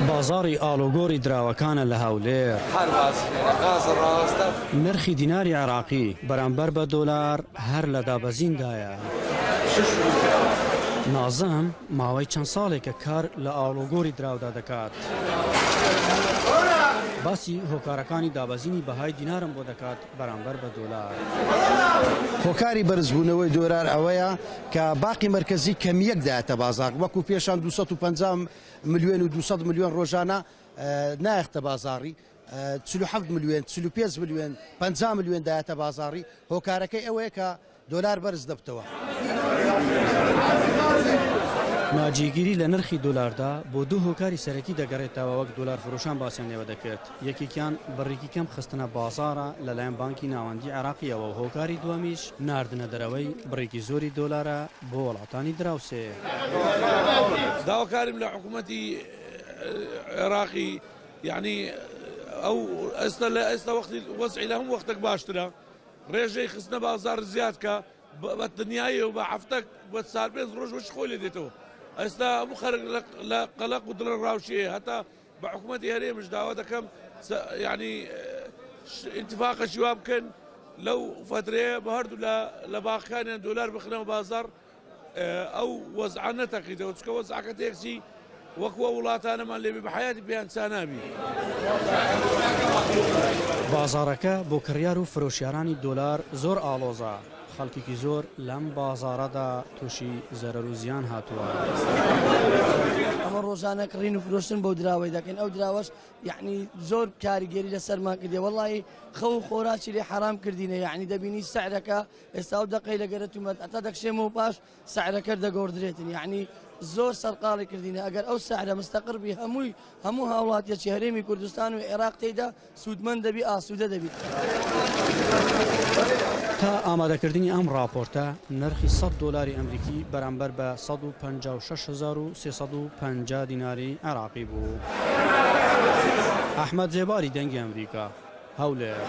بازاری ئاڵوگۆڕی دراوەکانە لە هەولێر. نرخی دیناری عێراقی بەرامبەر بە دۆلار هەر لە دابەزیندایە. نازم ماوەی چەند ساڵێکە کار لە ئاڵوگۆڕی دراودا دەکات. باسی هۆکارەکانی دابەزینی بەهای دینارم بۆ دەکات بەرامبەر بە دۆلار. هۆکاری بەرزبوونەوەی دۆلار ئەوەیە کە باقی مرکزی کەمیەک دایەتە بازار وەکو پێشان 250 ملیۆن و 200 ملیۆن ڕۆژانە نایەختە بازاری 47 ملیۆن 45 ملیۆن 50 ملیۆن دایەتە بازاری. هۆکارەکەی ئەوەیە کە دۆلار بەرز دەبتەوە. ناجێگیری لە نرخی دۆلاردا بۆ دوو هۆکاری سەرەکی دەگەڕێتەوە وەک دۆلار فڕۆشان باسییان لێوە دەکرێت. یەکێکیان بڕێکی کەم خستنە بازارە لەلایەن بانکی ناوەندی عێراقیەوە و هۆکاری دووەمیش ناردنە دەرەوەی بڕێکی زۆری دۆلارە بۆ وڵاتانی دراوسێ. داواکاریم لە حکوومەتی عێراقی یعنی ئەو ئێستا وەختی وەزعی لە هەموو وەختێک باشترە ڕێژەی خستنە بازار زیادکە بە دنیای و بە هەفتە بە سال 5 ڕۆژ وەش خۆی لێ دێتەوە. ئێستا هەموو خەرق لە قەلەق و دڵە ڕاوشەیە هەتا بە حکوومەتی هەرێمش داوا دەکەم یعنی ئینتیفاقەشی وا بکەن لەو فترەیە بە هەردوو لە باخەکانیان دۆلار بخنەوە بازار ئەو وەزعە نەتەقیتەوە چکە وەزعەکە تێکسی وەکووە وڵاتانەمان لێبێ بە حیاتی پێیان چانابی. بازارەکە بۆ کڕیار و فرۆشیارانی دۆلار زۆر ئاڵۆزە. خەڵکێکی زۆر لەم بازارەدا تووشی زەرەر و زیان هاتووە. ئەمە ڕۆژانە کڕین و فرۆشتن بەو دراوەی دەکەن. ئەو دراوەش یعنی زۆر کاریگەری لەسەرمان کردێ وەڵی خەو و خۆراکی لێ حرام کردینە یعنی دەبینی سعرەکە ئێستا و دقەی لەگەرەتومەت ئەتا دەکشێمەوە پاش سعرەکە دەگۆڕدرێتن یعنی زۆر سەرقاڵی کردینە ئەگەر ئەو سعرە مستەقڕبی هەموو هاوڵاتیەکی هەرێمی کوردستان و عێراق تێیدا سوودمەند دەبی ئاسوودە دەبیت. تا ئامادەکردنی ئەم راپۆرتە نرخی 100 دۆلاری ئەمریکی بەرامبەر بە 156350 دیناری عێراقی بوو. ئەحمەد جێباری دەنگی ئەمریکا هەولێر.